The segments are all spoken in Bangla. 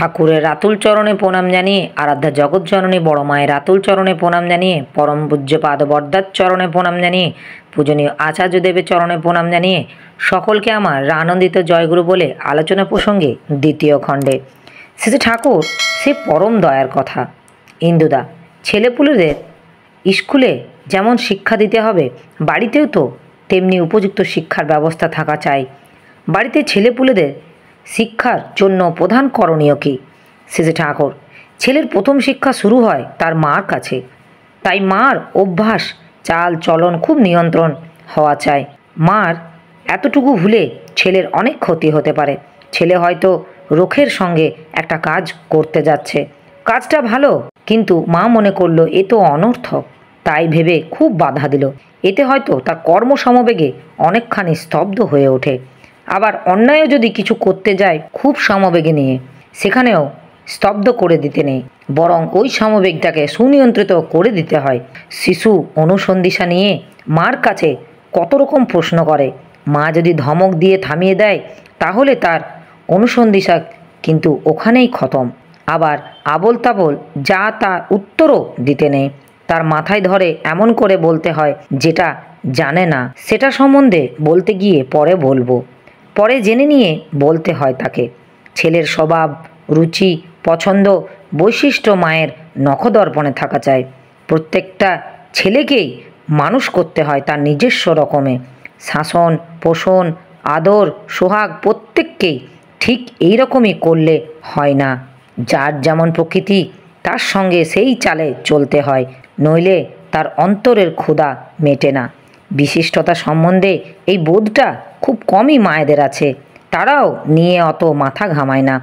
ঠাকুরের রাতুল চরণে প্রণাম জানিয়ে, আরাধ্যা জগৎজননী বড় মায়ের রাতুল চরণে প্রণাম জানিয়ে, পরম পূজ্যপাদ বরদার চরণে প্রণাম জানিয়ে, পূজনীয় আচার্যদেবের চরণে প্রণাম জানিয়ে সকলকে আমার আনন্দিত জয়গুরু বলে আলোচনা প্রসঙ্গে দ্বিতীয় খণ্ডে শ্রী ঠাকুর সে পরম দয়ার কথা। ইন্দুদা, ছেলেপুলেদের স্কুলে যেমন শিক্ষা দিতে হবে, বাড়িতেও তো তেমনি উপযুক্ত শিক্ষার ব্যবস্থা থাকা চাই। বাড়িতে ছেলেপুলেদের শিক্ষার জন্য প্রধান করণীয় কী? শ্রী ঠাকুর, ছেলের প্রথম শিক্ষা শুরু হয় তার মার কাছে। তাই মার অভ্যাস, চাল চলন খুব নিয়ন্ত্রণ হওয়া চাই। মার এতটুকু ভুলে ছেলের অনেক ক্ষতি হতে পারে। ছেলে হয়তো রোখের সঙ্গে একটা কাজ করতে যাচ্ছে, কাজটা ভালো, কিন্তু মা মনে করলো এ তো অনর্থক, তাই ভেবে খুব বাধা দিল। এতে হয়তো তার কর্মসমবেগে অনেকখানি স্তব্ধ হয়ে ওঠে। আবার অন্যায়ও যদি কিছু করতে যায় খুব সমবেগে নিয়ে, সেখানেও স্তব্ধ করে দিতে নেই, বরং ওই সমবেগটাকে সুনিয়ন্ত্রিত করে দিতে হয়। শিশু অনুসন্ধিৎসা নিয়ে মার কাছে কত রকম প্রশ্ন করে। মা যদি ধমক দিয়ে থামিয়ে দেয় তাহলে তার অনুসন্ধিৎসা কিন্তু ওখানেই খতম। আবার আবোল তাবোল যা তার উত্তরও দিতে নেই, তার মাথায় ধরে এমন করে বলতে হয় যেটা জানে না সেটা সম্বন্ধে বলতে গিয়ে পরে বলবো, পরে জেনে নিয়ে বলতে হয় তাকে। ছেলের স্বভাব, রুচি, পছন্দ, বৈশিষ্ট্য মায়ের নখদর্পণে থাকা চাই। প্রত্যেকটা ছেলেকেই মানুষ করতে হয় তার নিজস্ব রকমে। শাসন, পোষণ, আদর, সোহাগ প্রত্যেককেই ঠিক এই রকমই করলে হয় না। যার যেমন প্রকৃতি তার সঙ্গে সেই চালে চলতে হয়, নইলে তার অন্তরের ক্ষুধা মেটে না। বিশিষ্টতা সম্বন্ধে এই বোধটা খুব কমই মায়েদের আছে, তারাও নিয়ে অত মাথা ঘামায় না।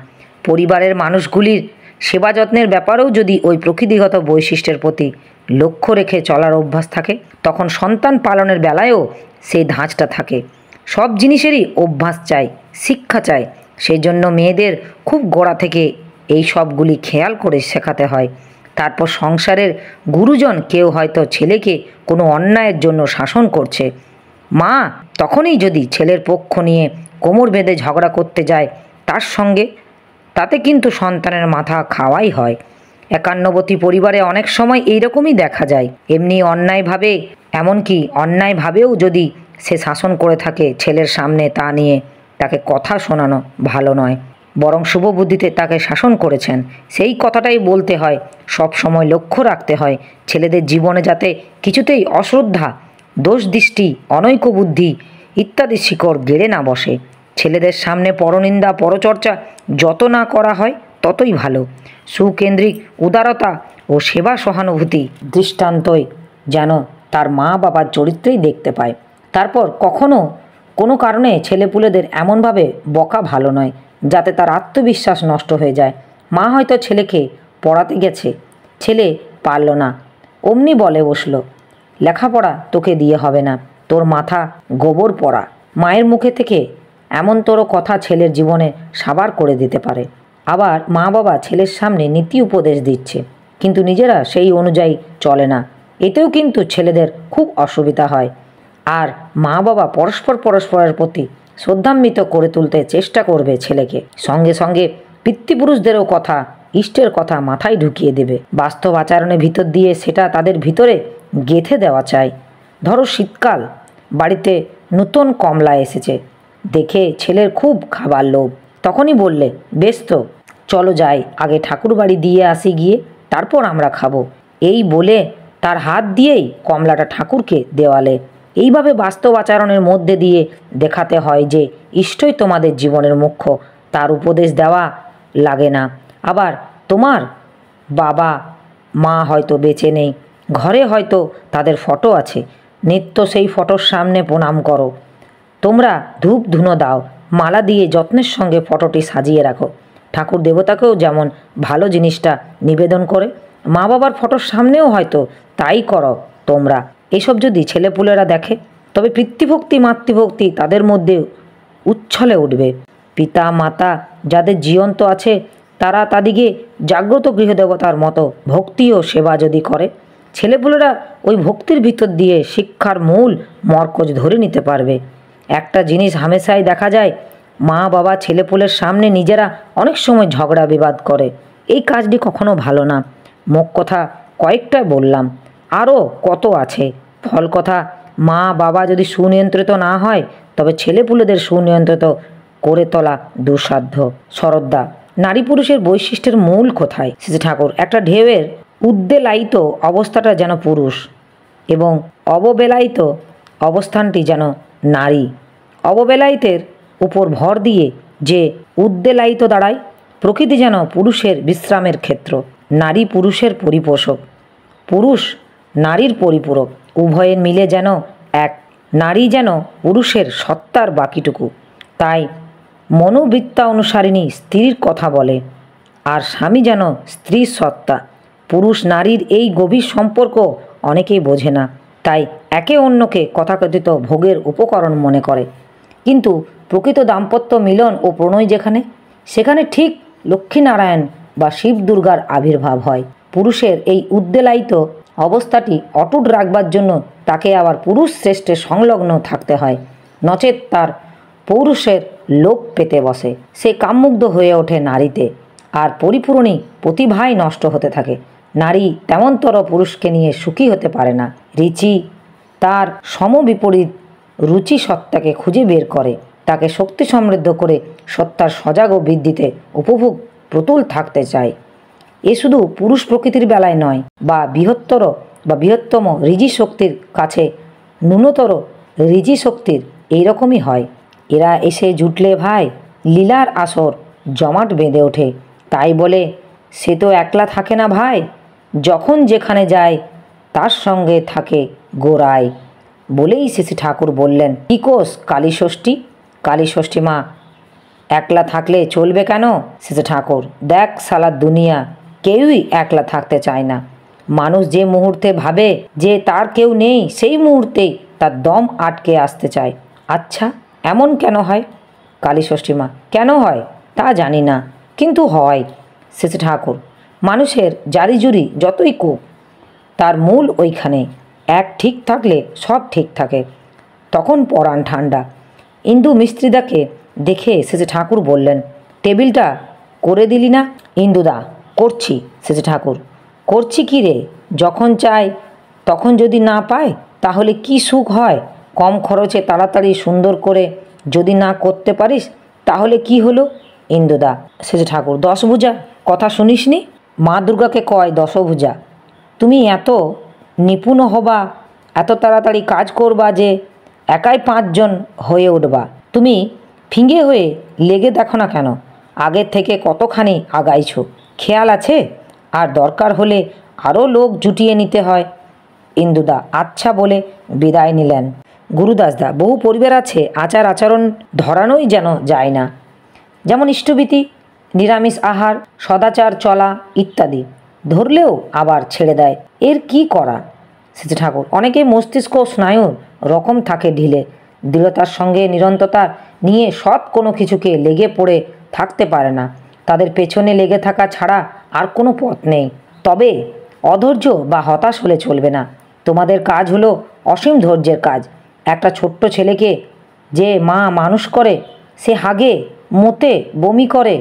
পরিবারের মানুষগুলির সেবা যত্নের ব্যাপারেও যদি ওই প্রকৃতিগত বৈশিষ্ট্যের প্রতি লক্ষ্য রেখে চলার অভ্যাস থাকে, তখন সন্তান পালনের বেলায়ও সেই ধাঁচটা থাকে। সব জিনিসেরই অভ্যাস চাই, শিক্ষা চাই। সেই জন্য মেয়েদের খুব গোড়া থেকে এই সবগুলি খেয়াল করে শেখাতে হয়। তারপর সংসারের গুরুজন কেউ হয়তো ছেলেকে কোনো অন্যায়ের জন্য শাসন করছে, মা তখনই যদি ছেলের পক্ষ নিয়ে কোমর বেঁধে ঝগড়া করতে যায় তার সঙ্গে, তাতে কিন্তু সন্তানের মাথা খাওয়াই হয়। একান্নবর্তী পরিবারে অনেক সময় এইরকমই দেখা যায়। এমনি অন্যায়ভাবে, এমনকি অন্যায়ভাবেও যদি সে শাসন করে থাকে ছেলের সামনে, তা নিয়ে তাকে কথা শোনানো ভালো নয়, বরং শুভবুদ্ধিতে তাকে শাসন করেছেন সেই কথাটাই বলতে হয়। সব সময় লক্ষ্য রাখতে হয় ছেলেদের জীবনে যাতে কিছুতেই অশ্রদ্ধা, দোষ দৃষ্টি, অনৈক্য বুদ্ধি ইত্যাদি শিকড় গেড়ে না বসে। ছেলেদের সামনে পরনিন্দা, পরচর্চা যত না করা হয় ততই ভালো। সুকেন্দ্রিক উদারতা ও সেবা সহানুভূতি দৃষ্টান্তই যেন তার মা বাবার চরিত্রেই দেখতে পায়। তারপর কখনো কোনো কারণে ছেলেপুলেদের এমনভাবে বকা ভালো নয় যাতে তার আত্মবিশ্বাস নষ্ট হয়ে যায়। মা হয়তো ছেলেকে পড়াতে গেছে, ছেলে পারল না, অমনি বলে বসলো, লেখাপড়া তোকে দিয়ে হবে না, তোর মাথা গোবর পড়া। মায়ের মুখে থেকে এমন তোরও কথা ছেলের জীবনে সাবার করে দিতে পারে। আবার মা বাবা ছেলের সামনে নীতি উপদেশ দিচ্ছে, কিন্তু নিজেরা সেই অনুযায়ী চলে না, এতেও কিন্তু ছেলেদের খুব অসুবিধা হয়। আর মা বাবা পরস্পরের প্রতি শ্রদ্ধান্বিত করে তুলতে চেষ্টা করবে ছেলেকে, সঙ্গে সঙ্গে পিতৃপুরুষদেরও কথা, ইষ্টের কথা মাথায় ঢুকিয়ে দেবে। বাস্তব আচরণের ভিতর দিয়ে সেটা তাদের ভিতরে গেঁথে দেওয়া চাই। ধরো শীতকাল, বাড়িতে নতুন কমলা এসেছে, দেখে ছেলের খুব খাবার লোভ, তখনই বললে, বেশ তো, চলো যাই, আগে ঠাকুর বাড়ি দিয়ে আসি, গিয়ে তারপর আমরা খাবো। এই বলে তার হাত দিয়েই কমলাটা ঠাকুরকে দেওয়ালে। এইভাবে বাস্তব আচরণের মধ্যে দিয়ে দেখাতে হয় যে ইষ্টই তোমাদের জীবনের মুখ্য, তার উপদেশ দেওয়া লাগে না। আবার তোমার বাবা মা হয়তো বেঁচে নেই, ঘরে হয়তো তাদের ফটো আছে, নিত্য সেই ফটোর সামনে প্রণাম করো। তোমরা ধূপ ধুনো দাও, মালা দিয়ে যত্নের সঙ্গে ফটোটি সাজিয়ে রাখো। ঠাকুর দেবতাকেও যেমন ভালো জিনিসটা নিবেদন করে, মা বাবার ফটোর সামনেও হয়তো তাই করো তোমরা। এসব যদি ছেলেপুলেরা দেখে তবে পিতৃভক্তি, মাতৃভক্তি তাদের মধ্যে উচ্ছলে উঠবে। পিতা মাতা যাদের জীবন্ত আছে তারা তাদিকে জাগ্রত গৃহদেবতার মতো ভক্তি ও সেবা যদি করে, ছেলেপুলেরা ওই ভক্তির ভিতর দিয়ে শিক্ষার মূল মরকজ ধরে নিতে পারবে। একটা জিনিস হামেশাই দেখা যায়, মা বাবা ছেলেপুলের সামনে নিজেরা অনেক সময় ঝগড়া বিবাদ করে। এই কাজটি কখনো ভালো না। মোট কথা কয়েকটা বললাম, আরও কত আছে। ফল কথা, মা বাবা যদি সুনিয়ন্ত্রিত না হয় তবে ছেলেপুলেদের সুনিয়ন্ত্রিত করে তোলা দুঃসাধ্য। শরদ্দা, নারী পুরুষের বৈশিষ্ট্যের মূল কোথায়? শ্রী ঠাকুর, একটা ঢেউয়ের উদ্বেলায়িত অবস্থাটা যেন পুরুষ এবং অববেলায়িত অবস্থানটি যেন নারী। অববেলায়িতের উপর ভর দিয়ে যে উদ্বেলায়িত দাঁড়ায়, প্রকৃতি যেন পুরুষের বিশ্রামের ক্ষেত্র, নারী পুরুষের পরিপোষক, পুরুষ নারীর পরিপূরক, উভয়ের মিলে যেন এক। নারী যেন পুরুষের সত্তার বাকিটুকু। তাই মনোবৃত্তা অনুসারিণী স্ত্রীর কথা বলে, আর স্বামী যেন স্ত্রীর সত্তা। পুরুষ নারীর এই গভীর সম্পর্ক অনেকেই বোঝে না, তাই একে অন্যকে তথাকথিত ভোগের উপকরণ মনে করে। কিন্তু প্রকৃত দাম্পত্য মিলন ও প্রণয় যেখানে, সেখানে ঠিক লক্ষ্মীনারায়ণ বা শিব দুর্গার আবির্ভাব হয়। পুরুষের এই উদ্বেলায়িত অবস্থাটি অটুট রাখবার জন্য তাকে আবার পুরুষ শ্রেষ্ঠে সংলগ্ন থাকতে হয়, নচেত তার পৌরুষের লোপ পেতে বসে। সে কামমুগ্ধ হয়ে ওঠে নারীতে, আর পরিপূরণী প্রতিভাই নষ্ট হতে থাকে। নারী তেমনতর পুরুষকে নিয়ে সুখী হতে পারে না। রিচি তার সমবিপরীত রুচি সত্তাকে খুঁজে বের করে, তাকে শক্তি সমৃদ্ধ করে সত্তার সজাগ ও বৃদ্ধিতে উপভোগ প্রতুল থাকতে চায়। এ শুধু পুরুষ প্রকৃতির বেলায় নয়, বা বৃহত্তম ঋজি শক্তির কাছে ন্যূনতর ঋজি শক্তির এইরকমই হয়। এরা এসে জুটলে ভাই লীলার আসর জমাট বেঁধে ওঠে। তাই বলে সে তো একলা থাকে না ভাই, যখন যেখানে যায় তার সঙ্গে থাকে গোড়ায়। বলেই শ্রী ঠাকুর বললেন, কি কোষ কালীষষ্ঠী? কালীষষ্ঠী মা একলা থাকলে চলবে কেন? শ্রী ঠাকুর, দেখ সালা দুনিয়া কেউই একলা থাকতে চায় না। মানুষ যে মুহূর্তে ভাবে যে তার কেউ নেই, সেই মুহূর্তেই তার দম আটকে আসতে চায়। আচ্ছা, এমন কেন হয়? কালীষষ্ঠী মা, কেন হয় তা জানি না, কিন্তু হয়। শ্রী ঠাকুর, মানুষের জারিজুরি যতই কুক, তার মূল ওইখানে। এক ঠিক থাকলে সব ঠিক থাকে, তখন পরাণ ঠান্ডা। ইন্দু মিস্ত্রিদাকে দেখে শ্রী ঠাকুর বললেন, টেবিলটা করে দিলি না? ইন্দুদা, করছি। শ্রী ঠাকুর, করছি কি রে? যখন চাই তখন যদি না পায় তাহলে কি সুখ হয়? কম খরচে তাড়াতাড়ি সুন্দর করে যদি না করতে পারিস তাহলে কি হলো? ইন্দুদা, শ্রী ঠাকুর, 10 ভুজা কথা শুনিসনি? মা দুর্গাকে কয় 10 ভুজা। তুমি এত নিপুণ হবা, এত তাড়াতাড়ি কাজ করবা যে একাই 5 জন হয়ে উঠবা। তুমি ফিঙে হয়ে লেগে দেখো না কেন? আগের থেকে কতখানি আগাইছো খেয়াল আছে? আর দরকার হলে আরও লোক জুটিয়ে নিতে হয়। ইন্দুদা আচ্ছা বলে বিদায় নিলেন। গুরুদাসদা, বহু পরিবার আছে আচার আচরণ ধরানোই যেন যায় না, যেমন ইষ্টভীতি, নিরামিষ আহার, সদাচার চলা ইত্যাদি। ধরলেও আবার ছেড়ে দেয়। এর কি করা? শ্রী ঠাকুর, অনেকে মস্তিষ্ক স্নায়ুর রকম থাকে ঢিলে, দৃঢ়তার সঙ্গে নিরন্তরতা নিয়ে সৎ কোনো কিছুকে লেগে পড়ে থাকতে পারে না। তাদের পেছনে লেগে থাকা ছাড়া আর কোনো পথ নেই। তবে অধৈর্য বা হতাশ হলে চলবে না। তোমাদের কাজ হলো অসীম ধৈর্যের কাজ। একটা ছোট্ট ছেলেকে যে মা মানুষ করে, সে হাগে, মোতে, বমি করে,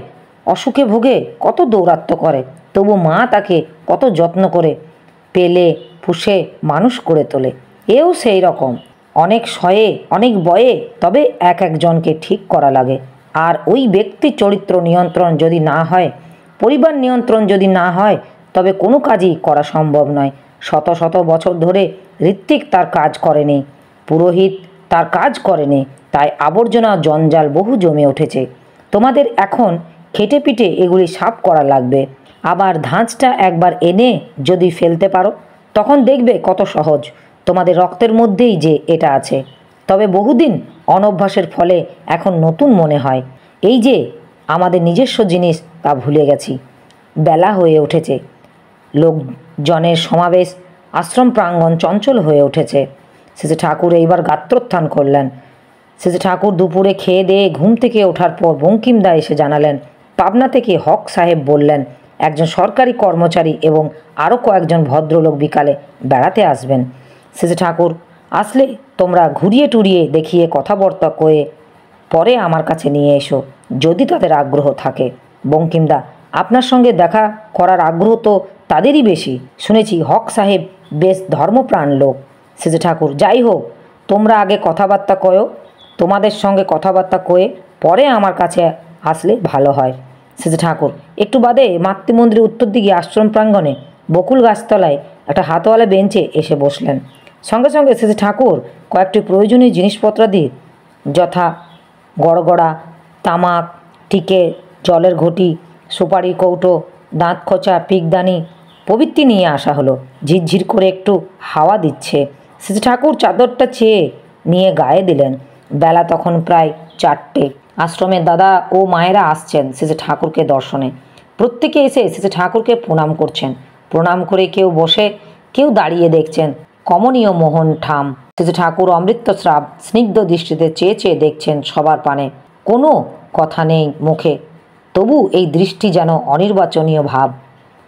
অসুখে ভোগে, কত দৌরাত্ম্য করে, তবু মা তাকে কত যত্ন করে পেলে পুষে মানুষ করে তোলে। এও সেই রকম, অনেক শয়ে অনেক বয়ে, তবে এক একজনকে ঠিক করা লাগে। আর ওই ব্যক্তির চরিত্র নিয়ন্ত্রণ যদি না হয়, পরিবার নিয়ন্ত্রণ যদি না হয়, তবে কোনো কাজই করা সম্ভব নয়। শত শত বছর ধরে ঋত্বিক তার কাজ করেনি, পুরোহিত তার কাজ করেনি, তাই আবর্জনা জঞ্জাল বহু জমে উঠেছে। তোমাদের এখন খেটে পিটে এগুলি সাফ করা লাগবে। আবার ধাঁচটা একবার এনে যদি ফেলতে পারো, তখন দেখবে কত সহজ। তোমাদের রক্তের মধ্যেই যে এটা আছে। তবে বহুদিন অনভ্যাসের ফলে এখন নতুন মনে হয়। এই যে আমাদের নিজস্ব জিনিস তা ভুলে গেছি। বেলা হয়ে উঠেছে, লোকজনের সমাবেশ, আশ্রম প্রাঙ্গণ চঞ্চল হয়ে উঠেছে। শ্রী ঠাকুর এইবার গাত্রোত্থান করলেন। শ্রী ঠাকুর দুপুরে খেয়ে দিয়ে ঘুম থেকে ওঠার পর বঙ্কিমদা এসে জানালেন, পাবনা থেকে হক সাহেব বললেন একজন সরকারি কর্মচারী এবং আরও কয়েকজন ভদ্রলোক বিকালে বেড়াতে আসবেন। শ্রী ঠাকুর আসলে তোমরা ঘুরিয়ে টুরিয়ে দেখিয়ে কথাবার্তা কয়ে পরে আমার কাছে নিয়ে এসো যদি তাদের আগ্রহ থাকে। বঙ্কিমদা, আপনার সঙ্গে দেখা করার আগ্রহ তো তাদেরই বেশি। শুনেছি হক সাহেব বেশ ধর্মপ্রাণ লোক। সেজে ঠাকুর, যাই হোক, তোমরা আগে কথাবার্তা কয়ো, তোমাদের সঙ্গে কথাবার্তা কয়ে পরে আমার কাছে আসলে ভালো হয়। সেজে ঠাকুর একটু বাদে মাতৃমন্দিরের উত্তর দিকে আশ্রম প্রাঙ্গণে বকুল গাছতলায় একটা হাতওয়ালা বেঞ্চে এসে বসলেন। সঙ্গে সঙ্গে সেজে ঠাকুর কয়েকটি প্রয়োজনীয় জিনিসপত্রাদি যথা গড়গড়া, তামাক, টিকে, জলের ঘটি, সুপারি কৌটো, দাঁত খোঁচা, পিকদানি প্রভৃতি নিয়ে আসা হলো। ঝিরঝির করে একটু হাওয়া দিচ্ছে। সেজে ঠাকুর চাদরটা চেয়ে নিয়ে গায়ে দিলেন। বেলা তখন প্রায় 4টে। আশ্রমের দাদা ও মায়েরা আসছেন সেজে ঠাকুরকে দর্শনে। প্রত্যেকে এসে সেজে ঠাকুরকে প্রণাম করছেন। প্রণাম করে কেউ বসে, কেউ দাঁড়িয়ে দেখছেন। কমনীয় মোহন ঠাম। সেজে ঠাকুর অমৃতস্রাব স্নিগ্ধ দৃষ্টিতে চেয়ে চেয়ে দেখছেন সবার পানে। কোনো কথা নেই মুখে, তবু এই দৃষ্টি যেন অনির্বাচনীয় ভাব।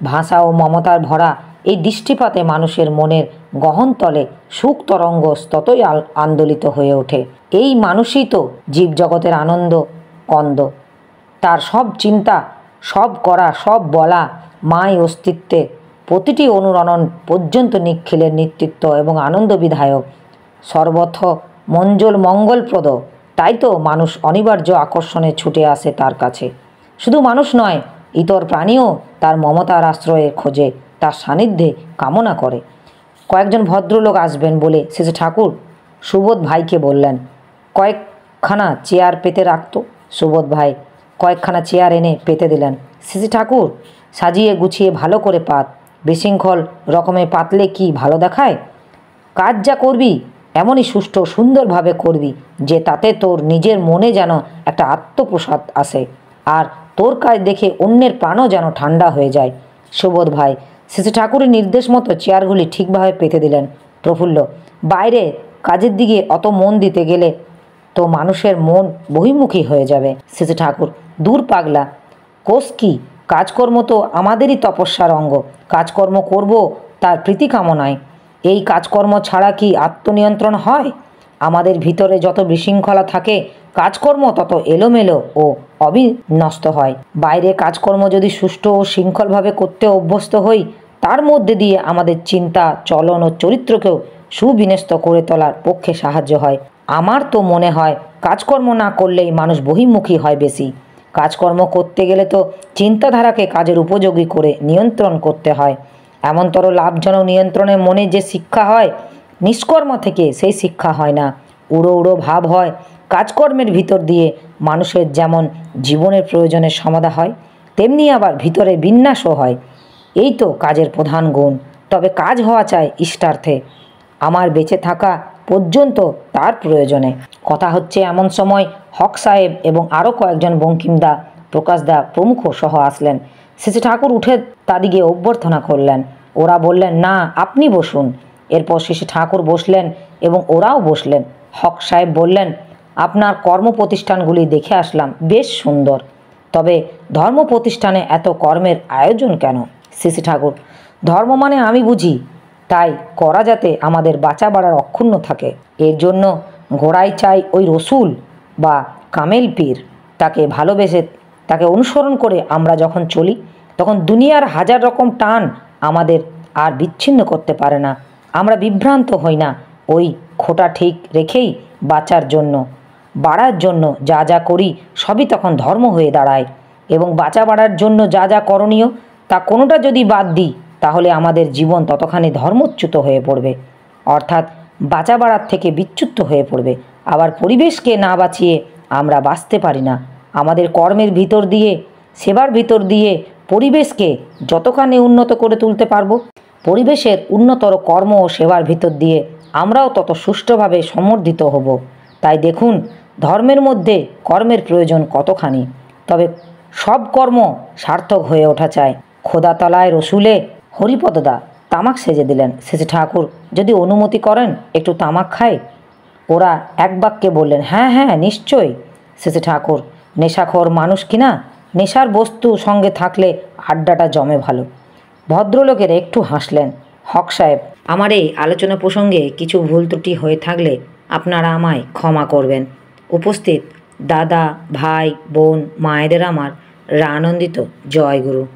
ভাষা ও মমতার ভরা এই দৃষ্টিপাতে মানুষের মনের গহনতলে সুখ তরঙ্গ ততই আন্দোলিত হয়ে ওঠে। এই মানুষই তো জীবজগতের আনন্দ কন্দ। তার সব চিন্তা, সব করা, সব বলা, মাই অস্তিত্বে প্রতিটি অনুরণন পর্যন্ত নিখিলের নেতৃত্ব এবং আনন্দ বিধায়ক, সর্বথ মঙ্গলপ্রদ। তাই তো মানুষ অনিবার্য আকর্ষণে ছুটে আসে তার কাছে। শুধু মানুষ নয়, ইতর প্রাণীও তার মমতার আশ্রয়ের খোঁজে, তার সান্নিধ্যে কামনা করে। কয়েকজন ভদ্রলোক আসবেন বলে শেষে ঠাকুর সুবোধ ভাইকে বললেন, কয়েকখানা চেয়ার পেতে রাখতো। সুবোধ ভাই কয়েকখানা চেয়ার এনে পেতে দিলেন। শেষে ঠাকুর, সাজিয়ে গুছিয়ে ভালো করে পাত, বিশৃঙ্খল রকমে পাতলে কি ভালো দেখায়? কাজ যা করবি এমনই সুষ্ঠু সুন্দরভাবে করবি যে তাতে তোর নিজের মনে যেন একটা আত্মপ্রসাদ আসে, আর তোর কাজ দেখে অন্যের প্রাণও যেন ঠান্ডা হয়ে যায়। সুবোধ ভাই শেষে ঠাকুরের নির্দেশ মতো চেয়ারগুলি ঠিকভাবে পেতে দিলেন। প্রফুল্ল, বাইরে কাজের দিকে অত মন দিতে গেলে তো মানুষের মন বহির্মুখী হয়ে যাবে। শেষে ঠাকুর, দূর পাগলা, কোষ কি? কাজকর্ম তো আমাদেরই তপস্যার অঙ্গ। কাজকর্ম করব তার প্রীতি কামনায়। এই কাজকর্ম ছাড়া কি আত্মনিয়ন্ত্রণ হয়? আমাদের ভিতরে যত বিশৃঙ্খলা থাকে, কাজকর্ম তত এলোমেলো ও অবিন্যস্ত হয়। বাইরে কাজকর্ম যদি সুষ্ঠু ও শৃঙ্খলভাবে করতে অভ্যস্ত হই, তার মধ্যে দিয়ে আমাদের চিন্তা, চলন ও চরিত্রকেও সুবিন্যস্ত করে তোলার পক্ষে সাহায্য হয়। আমার তো মনে হয় কাজকর্ম না করলেই মানুষ বহির্মুখী হয় বেশি। কাজকর্ম করতে গেলে তো চিন্তাধারাকে কাজের উপযোগী করে নিয়ন্ত্রণ করতে হয়। এমনতর লাভজনক নিয়ন্ত্রণের মনে যে শিক্ষা হয়, নিষ্কর্ম থেকে সেই শিক্ষা হয় না। উড়ো উড়ো ভাব হয়। কাজকর্মের ভিতর দিয়ে মানুষের যেমন জীবনের প্রয়োজনের সমাধা হয়, তেমনি আবার ভিতরে বিন্যাসও হয়। এই তো কাজের প্রধান গুণ। তবে কাজ হওয়া চাই ইষ্টার্থে, আমার বেঁচে থাকা পর্যন্ত তার প্রয়োজনে। কথা হচ্ছে এমন সময় হক সাহেব এবং আরও কয়েকজন বঙ্কিমদা, প্রকাশদা প্রমুখ সহ আসলেন। শেষে ঠাকুর উঠে তাদিকে অভ্যর্থনা করলেন। ওরা বললেন, না, আপনি বসুন। এরপর শেষে ঠাকুর বসলেন এবং ওরাও বসলেন। হক সাহেব বললেন, আপনার কর্ম প্রতিষ্ঠানগুলি দেখে আসলাম, বেশ সুন্দর। তবে ধর্ম প্রতিষ্ঠানে এত কর্মের আয়োজন কেন? শেষে ঠাকুর, ধর্ম মানে আমি বুঝি তাই করা যাতে আমাদের বাঁচা বাড়ার অক্ষুণ্ণ থাকে। এর জন্য ঘোড়াই চাই ওই রসুল বা কামেল পীর। তাকে ভালোবেসে তাকে অনুসরণ করে আমরা যখন চলি, তখন দুনিয়ার হাজার রকম টান আমাদের আর বিচ্ছিন্ন করতে পারে না। আমরা বিভ্রান্ত হই না। ওই খোঁটা ঠিক রেখেই বাঁচার জন্য, বাড়ার জন্য যা যা করি সবই তখন ধর্ম হয়ে দাঁড়ায়। এবং বাঁচা বাড়ার জন্য যা যা করণীয়, তা কোনোটা যদি বাদ দিই, তাহলে আমাদের জীবন ততখানি ধর্মচ্যুত হয়ে পড়বে, অর্থাৎ বাঁচা বাড়ার থেকে বিচ্যুত হয়ে পড়বে। আবার পরিবেশকে না বাঁচিয়ে আমরা বাঁচতে পারি না। আমাদের কর্মের ভিতর দিয়ে, সেবার ভিতর দিয়ে পরিবেশকে যতখানি উন্নত করে তুলতে পারবো, পরিবেশের উন্নতর কর্ম ও সেবার ভিতর দিয়ে আমরাও তত সুষ্ঠুভাবে সমর্থিত হব। তাই দেখুন, ধর্মের মধ্যে কর্মের প্রয়োজন কতখানি। তবে সব কর্ম সার্থক হয়ে ওঠা চাই। খোদাতলায় রসুলে হরিপদদা তামাক সেজে দিলেন। শেষে ঠাকুর, যদি অনুমতি করেন একটু তামাক খাই? ওরা এক বাক্যে বললেন, হ্যাঁ হ্যাঁ, নিশ্চয়ই। শেষে ঠাকুর, নেশাখোর মানুষ কিনা, নেশার বস্তু সঙ্গে থাকলে আড্ডাটা জমে ভালো। ভদ্রলোকের একটু হাসলেন। হক সাহেব, আমার এই আলোচনা প্রসঙ্গে কিছু ভুল ত্রুটি হয়ে থাকলে আপনারা আমায় ক্ষমা করবেন। উপস্থিত দাদা, ভাই, বোন, মায়েদের আমার আনন্দিত জয় গুরু।